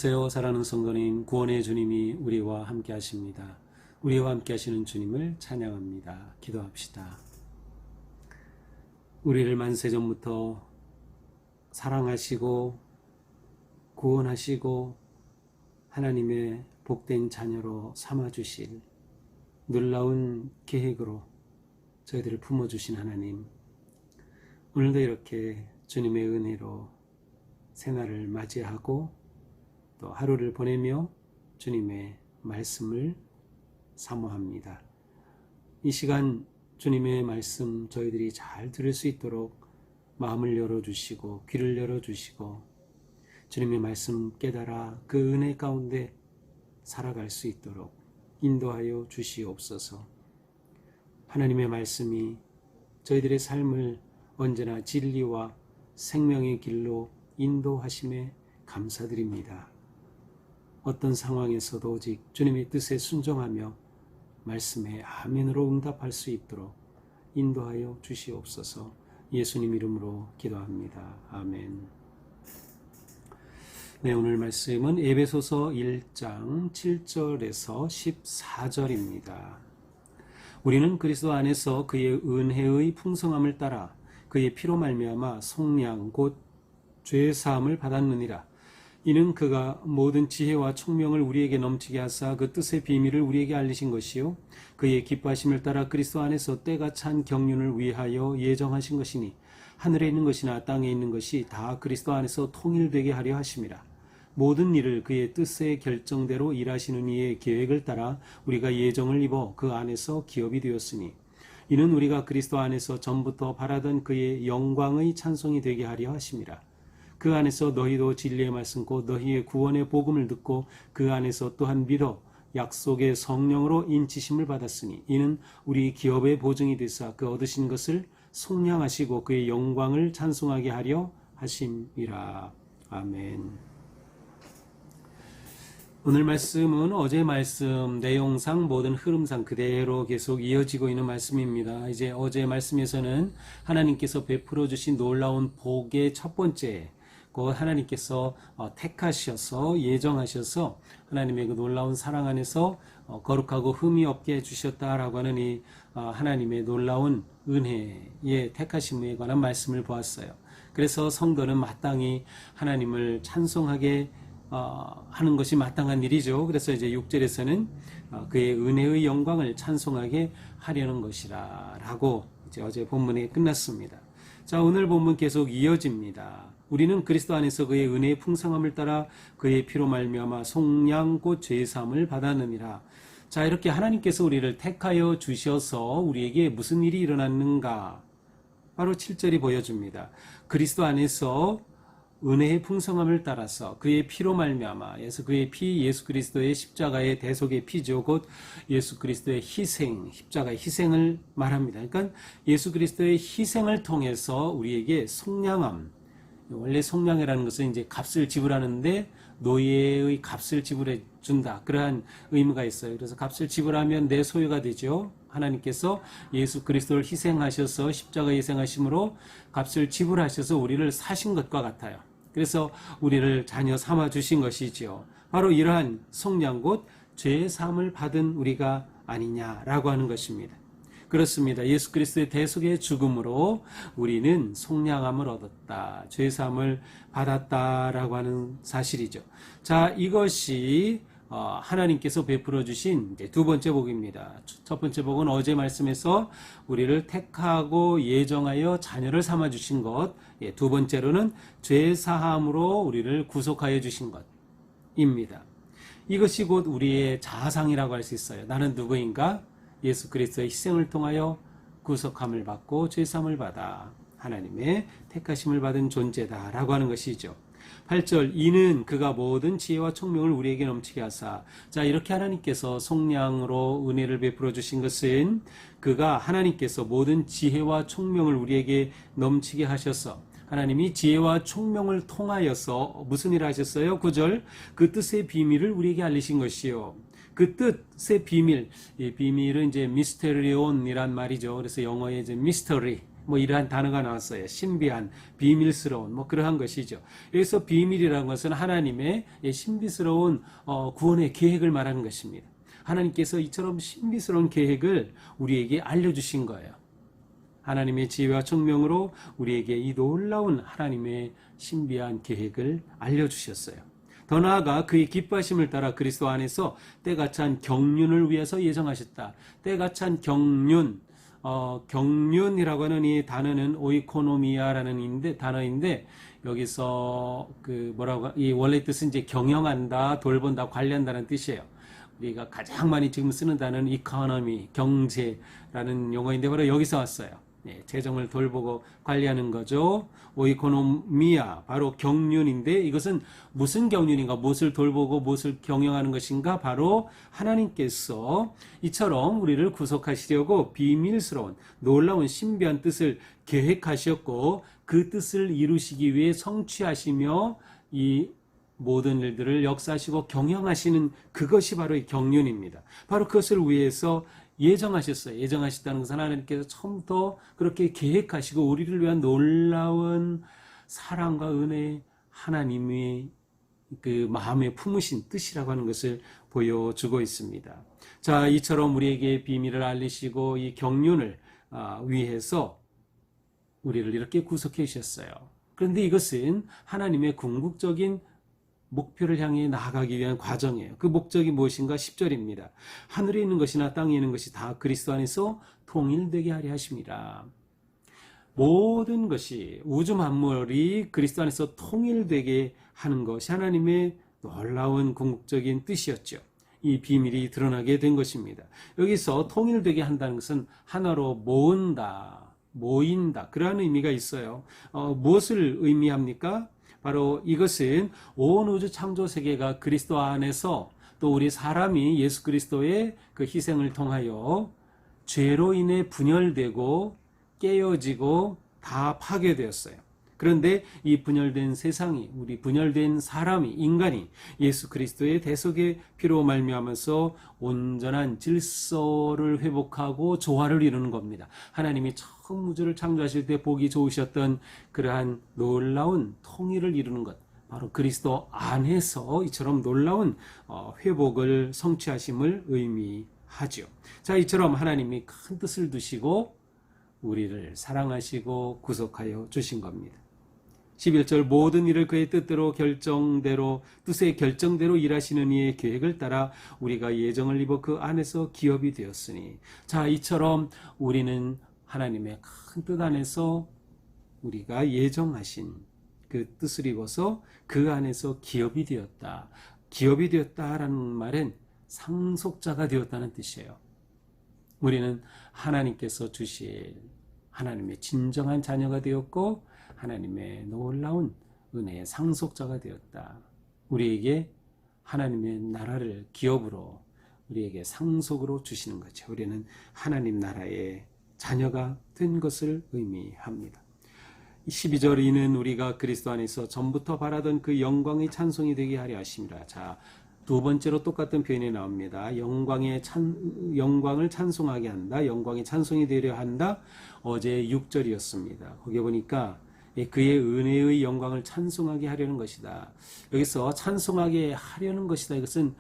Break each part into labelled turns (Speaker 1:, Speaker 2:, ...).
Speaker 1: 안녕하세요. 사랑하는 성도님, 구원의 주님이 우리와 함께 하십니다. 우리와 함께 하시는 주님을 찬양합니다. 기도합시다. 우리를 만세전부터 사랑하시고 구원하시고 하나님의 복된 자녀로 삼아주실 놀라운 계획으로 저희들을 품어주신 하나님, 오늘도 이렇게 주님의 은혜로 새날을 맞이하고 또 하루를 보내며 주님의 말씀을 사모합니다. 이 시간 주님의 말씀 저희들이 잘 들을 수 있도록 마음을 열어주시고 귀를 열어주시고 주님의 말씀 깨달아 그 은혜 가운데 살아갈 수 있도록 인도하여 주시옵소서. 하나님의 말씀이 저희들의 삶을 언제나 진리와 생명의 길로 인도하심에 감사드립니다. 어떤 상황에서도 오직 주님의 뜻에 순종하며 말씀에 아멘으로 응답할 수 있도록 인도하여 주시옵소서. 예수님 이름으로 기도합니다. 아멘. 네, 오늘 말씀은 에베소서 1장 7절에서 14절입니다. 우리는 그리스도 안에서 그의 은혜의 풍성함을 따라 그의 피로 말미암아 속량 곧 죄 사함을 받았느니라. 이는 그가 모든 지혜와 총명을 우리에게 넘치게 하사 그 뜻의 비밀을 우리에게 알리신 것이요 그의 기뻐하심을 따라 그리스도 안에서 때가 찬 경륜을 위하여 예정하신 것이니 하늘에 있는 것이나 땅에 있는 것이 다 그리스도 안에서 통일되게 하려 하심이라. 모든 일을 그의 뜻의 결정대로 일하시는 이의 계획을 따라 우리가 예정을 입어 그 안에서 기업이 되었으니 이는 우리가 그리스도 안에서 전부터 바라던 그의 영광의 찬송이 되게 하려 하심이라. 그 안에서 너희도 진리의 말씀 곧 너희의 구원의 복음을 듣고 그 안에서 또한 믿어 약속의 성령으로 인치심을 받았으니 이는 우리 기업의 보증이 되사 그 얻으신 것을 속량하시고 그의 영광을 찬송하게 하려 하심이라. 아멘. 오늘 말씀은 어제 말씀 내용상 모든 흐름상 그대로 계속 이어지고 있는 말씀입니다. 이제 어제 말씀에서는 하나님께서 베풀어 주신 놀라운 복의 첫 번째, 곧 하나님께서 택하셔서 예정하셔서 하나님의 그 놀라운 사랑 안에서 거룩하고 흠이 없게 해주셨다라고 하는 이 하나님의 놀라운 은혜의 택하심에 관한 말씀을 보았어요. 그래서 성도는 마땅히 하나님을 찬송하게 하는 것이 마땅한 일이죠. 그래서 이제 6절에서는 그의 은혜의 영광을 찬송하게 하려는 것이라 라고 이제 어제 본문이 끝났습니다. 자, 오늘 본문 계속 이어집니다. 우리는 그리스도 안에서 그의 은혜의 풍성함을 따라 그의 피로 말미암아 속량 곧 죄 사함을 받았느니라. 자, 이렇게 하나님께서 우리를 택하여 주셔서 우리에게 무슨 일이 일어났는가? 바로 7절이 보여줍니다. 그리스도 안에서 은혜의 풍성함을 따라서 그의 피로 말미암아, 그래서 그의 피, 예수 그리스도의 십자가의 대속의 피죠. 곧 예수 그리스도의 희생, 십자가의 희생을 말합니다. 그러니까 예수 그리스도의 희생을 통해서 우리에게 속량함, 원래 속량이라는 것은 이제 값을 지불하는데 노예의 값을 지불해 준다, 그러한 의미가 있어요. 그래서 값을 지불하면 내 소유가 되죠. 하나님께서 예수 그리스도를 희생하셔서 십자가 희생하심으로 값을 지불하셔서 우리를 사신 것과 같아요. 그래서 우리를 자녀 삼아 주신 것이지요. 바로 이러한 속량 곧 죄 사함을 받은 우리가 아니냐라고 하는 것입니다. 그렇습니다. 예수 그리스도의 대속의 죽음으로 우리는 속량함을 얻었다, 죄 사함을 받았다라고 하는 사실이죠. 자, 이것이 하나님께서 베풀어 주신 두 번째 복입니다. 첫 번째 복은 어제 말씀에서 우리를 택하고 예정하여 자녀를 삼아 주신 것, 두 번째로는 죄 사함으로 우리를 구속하여 주신 것입니다. 이것이 곧 우리의 자상이라고 할 수 있어요. 나는 누구인가? 예수 그리스도의 희생을 통하여 구속함을 받고 죄 사함을 받아 하나님의 택하심을 받은 존재다라고 하는 것이죠. 8절, 이는 그가 모든 지혜와 총명을 우리에게 넘치게 하사. 자, 이렇게 하나님께서 속량으로 은혜를 베풀어 주신 것은 그가 하나님께서 모든 지혜와 총명을 우리에게 넘치게 하셔서 하나님이 지혜와 총명을 통하여서 무슨 일을 하셨어요? 9절, 그 뜻의 비밀을 우리에게 알리신 것이요. 그 뜻의 비밀, 이 비밀은 이제 미스테리온이란 말이죠. 그래서 영어에 이제 미스터리, 뭐 이러한 단어가 나왔어요. 신비한, 비밀스러운, 뭐 그러한 것이죠. 여기서 비밀이라는 것은 하나님의 신비스러운 구원의 계획을 말하는 것입니다. 하나님께서 이처럼 신비스러운 계획을 우리에게 알려주신 거예요. 하나님의 지혜와 총명으로 우리에게 이 놀라운 하나님의 신비한 계획을 알려주셨어요. 더 나아가 그의 기뻐하심을 따라 그리스도 안에서 때가 찬 경륜을 위해서 예정하셨다. 때가 찬 경륜, 경륜이라고 하는 이 단어는 오이코노미아라는 단어인데 여기서 이 원래 뜻은 이제 경영한다, 돌본다, 관리한다는 뜻이에요. 우리가 가장 많이 지금 쓰는 단어는 이코노미, 경제라는 용어인데 바로 여기서 왔어요. 재정을 돌보고 관리하는 거죠. 오이코노미아, 바로 경륜인데 이것은 무슨 경륜인가, 무엇을 돌보고 무엇을 경영하는 것인가, 바로 하나님께서 이처럼 우리를 구속하시려고 비밀스러운 놀라운 신비한 뜻을 계획하셨고 그 뜻을 이루시기 위해 성취하시며 이 모든 일들을 역사하시고 경영하시는 그것이 바로 이 경륜입니다. 바로 그것을 위해서 예정하셨어요. 예정하셨다는 것은 하나님께서 처음부터 그렇게 계획하시고 우리를 위한 놀라운 사랑과 은혜, 하나님의 그 마음에 품으신 뜻이라고 하는 것을 보여주고 있습니다. 자, 이처럼 우리에게 비밀을 알리시고 이 경륜을 위해서 우리를 이렇게 구속해 주셨어요. 그런데 이것은 하나님의 궁극적인 목표를 향해 나아가기 위한 과정이에요. 그 목적이 무엇인가? 10절입니다. 하늘에 있는 것이나 땅에 있는 것이 다 그리스도 안에서 통일되게 하려 하심이라. 모든 것이, 우주 만물이 그리스도 안에서 통일되게 하는 것이 하나님의 놀라운 궁극적인 뜻이었죠. 이 비밀이 드러나게 된 것입니다. 여기서 통일되게 한다는 것은 하나로 모은다, 모인다, 그러한 의미가 있어요. 무엇을 의미합니까? 바로 이것은 온 우주 창조 세계가 그리스도 안에서 또 우리 사람이 예수 그리스도의 그 희생을 통하여 죄로 인해 분열되고 깨어지고 다 파괴되었어요. 그런데 이 분열된 세상이, 우리 분열된 사람이, 인간이 예수 그리스도의 대속의 피로 말미암아서 온전한 질서를 회복하고 조화를 이루는 겁니다. 하나님이 처음 우주를 창조하실 때 보기 좋으셨던 그러한 놀라운 통일을 이루는 것, 바로 그리스도 안에서 이처럼 놀라운 회복을 성취하심을 의미하죠. 자, 이처럼 하나님이 큰 뜻을 두시고 우리를 사랑하시고 구속하여 주신 겁니다. 11절 모든 일을 그의 뜻대로 뜻의 결정대로 일하시는 이의 계획을 따라 우리가 예정을 입어 그 안에서 기업이 되었으니. 자, 이처럼 우리는 하나님의 큰 뜻 안에서 우리가 예정하신 그 뜻을 입어서 그 안에서 기업이 되었다. 기업이 되었다라는 말은 상속자가 되었다는 뜻이에요. 우리는 하나님께서 주실 하나님의 진정한 자녀가 되었고 하나님의 놀라운 은혜의 상속자가 되었다. 우리에게 하나님의 나라를 기업으로, 우리에게 상속으로 주시는 거죠. 우리는 하나님 나라의 자녀가 된 것을 의미합니다. 12절 이는 우리가 그리스도 안에서 전부터 바라던 그 영광의 찬송이 되게 하려 하심이라. 자, 두 번째로 똑같은 표현이 나옵니다. 영광을 찬송하게 한다. 영광의 찬송이 되려 한다. 어제 6절이었습니다. 거기 보니까 그의 은혜의 영광을 찬송하게 하려는 것이다. 여기서 찬송하게 하려는 것이다. 이것은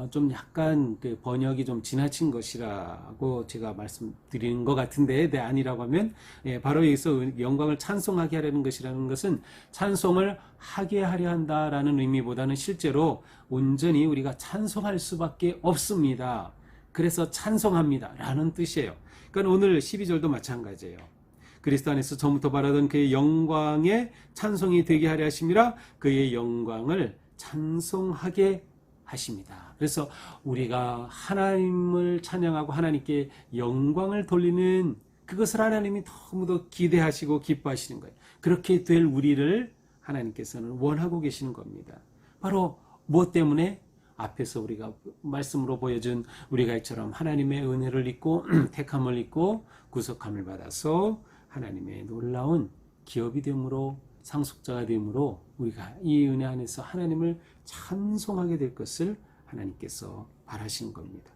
Speaker 1: 좀 약간 그 번역이 좀 지나친 것이라고 제가 말씀드리는 것 같은데, 네, 아니라고 하면 바로 여기서 영광을 찬송하게 하려는 것이라는 것은 찬송을 하게 하려 한다라는 의미보다는 실제로 온전히 우리가 찬송할 수밖에 없습니다. 그래서 찬송합니다 라는 뜻이에요. 그러니까 오늘 12절도 마찬가지예요. 그리스도 안에서 전부터 바라던 그의 영광의 찬송이 되게 하려 하심이라. 그의 영광을 찬송하게 하십니다. 그래서 우리가 하나님을 찬양하고 하나님께 영광을 돌리는 그것을 하나님이 너무도 기대하시고 기뻐하시는 거예요. 그렇게 될 우리를 하나님께서는 원하고 계시는 겁니다. 바로 무엇 때문에? 앞에서 우리가 말씀으로 보여준 우리가 이처럼 하나님의 은혜를 입고 택함을 입고 구속함을 받아서 하나님의 놀라운 기업이 됨으로, 상속자가 됨으로 우리가 이 은혜 안에서 하나님을 찬송하게 될 것을 하나님께서 바라시는 겁니다.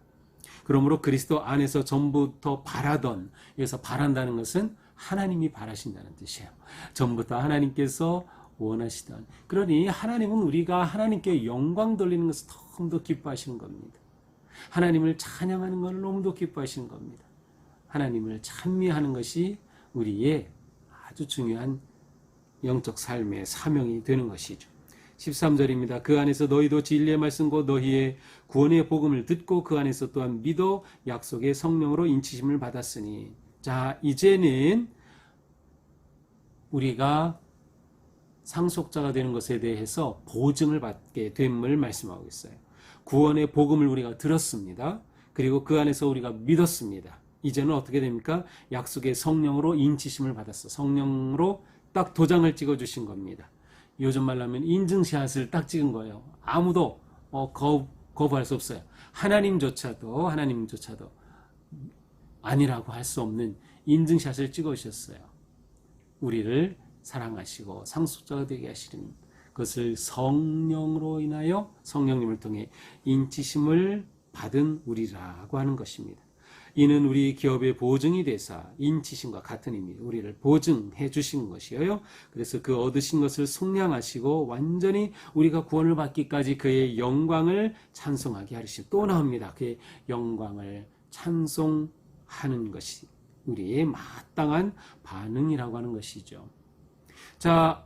Speaker 1: 그러므로 그리스도 안에서 전부터 바라던, 여기서 바란다는 것은 하나님이 바라신다는 뜻이에요. 전부터 하나님께서 원하시던. 그러니 하나님은 우리가 하나님께 영광 돌리는 것을 너무도 기뻐하시는 겁니다. 하나님을 찬양하는 것을 너무도 기뻐하시는 겁니다. 하나님을 찬미하는 것이 우리의 아주 중요한 영적 삶의 사명이 되는 것이죠. 13절입니다. 그 안에서 너희도 진리의 말씀 곧 너희의 구원의 복음을 듣고 그 안에서 또한 믿어 약속의 성령으로 인치심을 받았으니. 자, 이제는 우리가 상속자가 되는 것에 대해서 보증을 받게 됨을 말씀하고 있어요. 구원의 복음을 우리가 들었습니다. 그리고 그 안에서 우리가 믿었습니다. 이제는 어떻게 됩니까? 약속의 성령으로 인치심을 받았어. 성령으로 딱 도장을 찍어주신 겁니다. 요즘 말로 하면 인증샷을 딱 찍은 거예요. 아무도 거부할 수 없어요. 하나님조차도 아니라고 할 수 없는 인증샷을 찍어주셨어요. 우리를 사랑하시고 상속자가 되게 하시는 것을 성령으로 인하여 성령님을 통해 인치심을 받은 우리라고 하는 것입니다. 이는 우리 기업의 보증이 되사 인치심과 같은 의미로 우리를 보증해 주신 것이에요. 그래서 그 얻으신 것을 속량하시고 완전히 우리가 구원을 받기까지 그의 영광을 찬송하게 하시고 또 나옵니다. 그의 영광을 찬송하는 것이 우리의 마땅한 반응이라고 하는 것이죠. 자,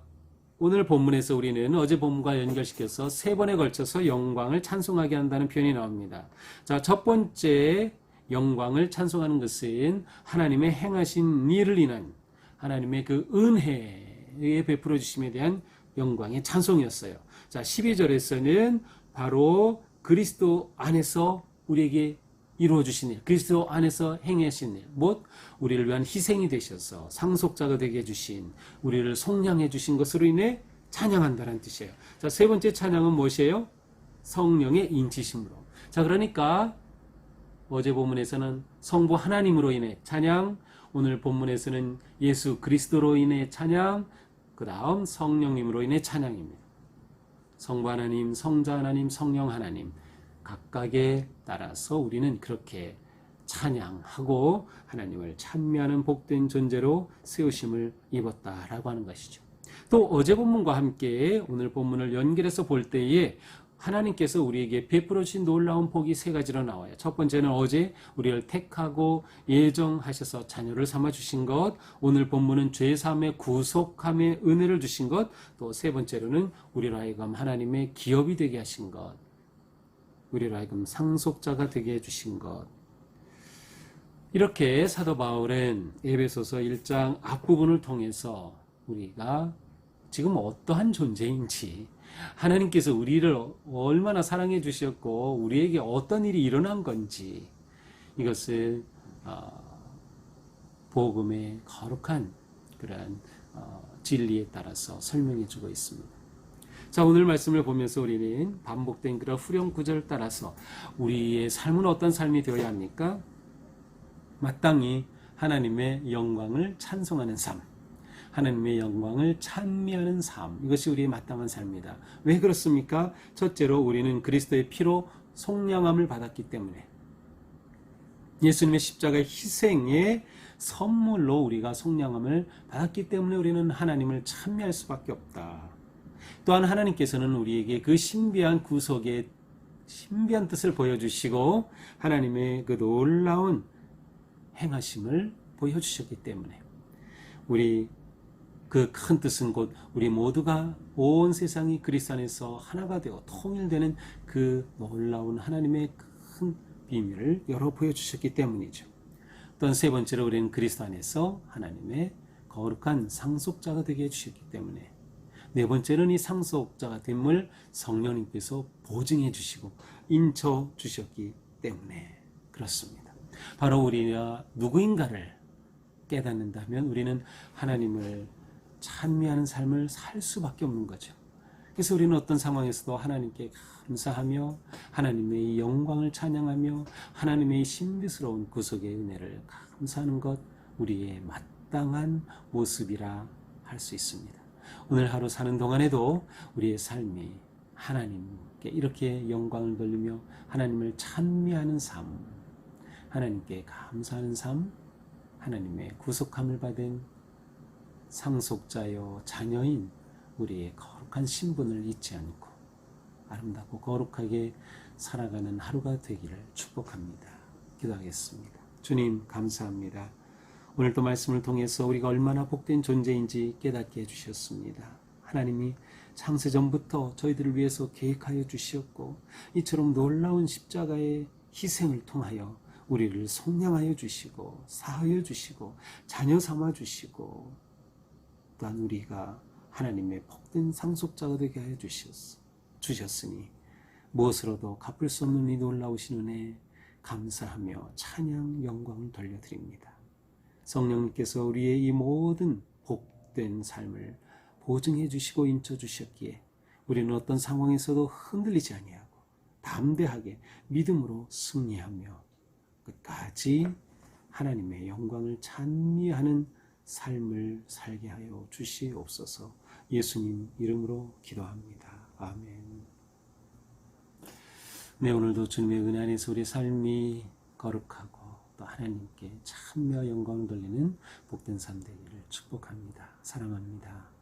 Speaker 1: 오늘 본문에서 우리는 어제 본문과 연결시켜서 세 번에 걸쳐서 영광을 찬송하게 한다는 표현이 나옵니다. 자, 첫 번째 영광을 찬송하는 것은 하나님의 행하신 일을 인한 하나님의 그 은혜에 베풀어 주심에 대한 영광의 찬송이었어요. 자, 12절에서는 바로 그리스도 안에서 우리에게 이루어 주신 일, 그리스도 안에서 행하신 일, 곧 우리를 위한 희생이 되셔서 상속자가 되게 해주신, 우리를 속량해 주신 것으로 인해 찬양한다는 뜻이에요. 자, 세 번째 찬양은 무엇이에요? 성령의 인치심으로. 자, 그러니까 어제 본문에서는 성부 하나님으로 인해 찬양, 오늘 본문에서는 예수 그리스도로 인해 찬양, 그 다음 성령님으로 인해 찬양입니다. 성부 하나님, 성자 하나님, 성령 하나님 각각에 따라서 우리는 그렇게 찬양하고 하나님을 찬미하는 복된 존재로 세우심을 입었다라고 하는 것이죠. 또 어제 본문과 함께 오늘 본문을 연결해서 볼 때에 하나님께서 우리에게 베풀어 주신 놀라운 복이 세 가지로 나와요. 첫 번째는 어제 우리를 택하고 예정하셔서 자녀를 삼아 주신 것, 오늘 본문은 죄사함의 구속함의 은혜를 주신 것, 또 세 번째로는 우리로 하여금 하나님의 기업이 되게 하신 것, 우리로 하여금 상속자가 되게 해주신 것. 이렇게 사도 바울은 에베소서 1장 앞부분을 통해서 우리가 지금 어떠한 존재인지, 하나님께서 우리를 얼마나 사랑해 주셨고 우리에게 어떤 일이 일어난 건지, 이것을 복음의 거룩한 그러한 진리에 따라서 설명해 주고 있습니다. 자, 오늘 말씀을 보면서 우리는 반복된 그런 후령 구절을 따라서 우리의 삶은 어떤 삶이 되어야 합니까? 마땅히 하나님의 영광을 찬송하는 삶, 하나님의 영광을 찬미하는 삶, 이것이 우리의 마땅한 삶이다. 왜 그렇습니까? 첫째로 우리는 그리스도의 피로 속량함을 받았기 때문에, 예수님의 십자가의 희생의 선물로 우리가 속량함을 받았기 때문에 우리는 하나님을 찬미할 수밖에 없다. 또한 하나님께서는 우리에게 그 신비한 구속의 신비한 뜻을 보여주시고 하나님의 그 놀라운 행하심을 보여주셨기 때문에 우리 그 큰 뜻은 곧 우리 모두가 온 세상이 그리스도 안에서 하나가 되어 통일되는 그 놀라운 하나님의 큰 비밀을 열어 보여주셨기 때문이죠. 또한 세 번째로 우리는 그리스도 안에서 하나님의 거룩한 상속자가 되게 해주셨기 때문에, 네 번째는 이 상속자가 됨을 성령님께서 보증해 주시고 인쳐 주셨기 때문에 그렇습니다. 바로 우리가 누구인가를 깨닫는다면 우리는 하나님을 찬미하는 삶을 살 수밖에 없는 거죠. 그래서 우리는 어떤 상황에서도 하나님께 감사하며 하나님의 영광을 찬양하며 하나님의 신비스러운 구속의 은혜를 감사하는 것, 우리의 마땅한 모습이라 할 수 있습니다. 오늘 하루 사는 동안에도 우리의 삶이 하나님께 이렇게 영광을 돌리며 하나님을 찬미하는 삶, 하나님께 감사하는 삶, 하나님의 구속함을 받은 상속자요 자녀인 우리의 거룩한 신분을 잊지 않고 아름답고 거룩하게 살아가는 하루가 되기를 축복합니다. 기도하겠습니다. 주님 감사합니다. 오늘도 말씀을 통해서 우리가 얼마나 복된 존재인지 깨닫게 해주셨습니다. 하나님이 창세전부터 저희들을 위해서 계획하여 주시었고 이처럼 놀라운 십자가의 희생을 통하여 우리를 속량하여 주시고 사하여 주시고 자녀 삼아 주시고 또한 우리가 하나님의 복된 상속자가 되게 하여 주셨으니 무엇으로도 갚을 수 없는 이 놀라우신 은혜 감사하며 찬양 영광을 돌려드립니다. 성령님께서 우리의 이 모든 복된 삶을 보증해 주시고 인쳐 주셨기에 우리는 어떤 상황에서도 흔들리지 아니하고 담대하게 믿음으로 승리하며 끝까지 하나님의 영광을 찬미하는 삶을 살게 하여 주시옵소서. 예수님 이름으로 기도합니다. 아멘. 네, 오늘도 주님의 은혜 안에서 우리 삶이 거룩하고 또 하나님께 참며 영광을 돌리는 복된 삶 되기를 축복합니다. 사랑합니다.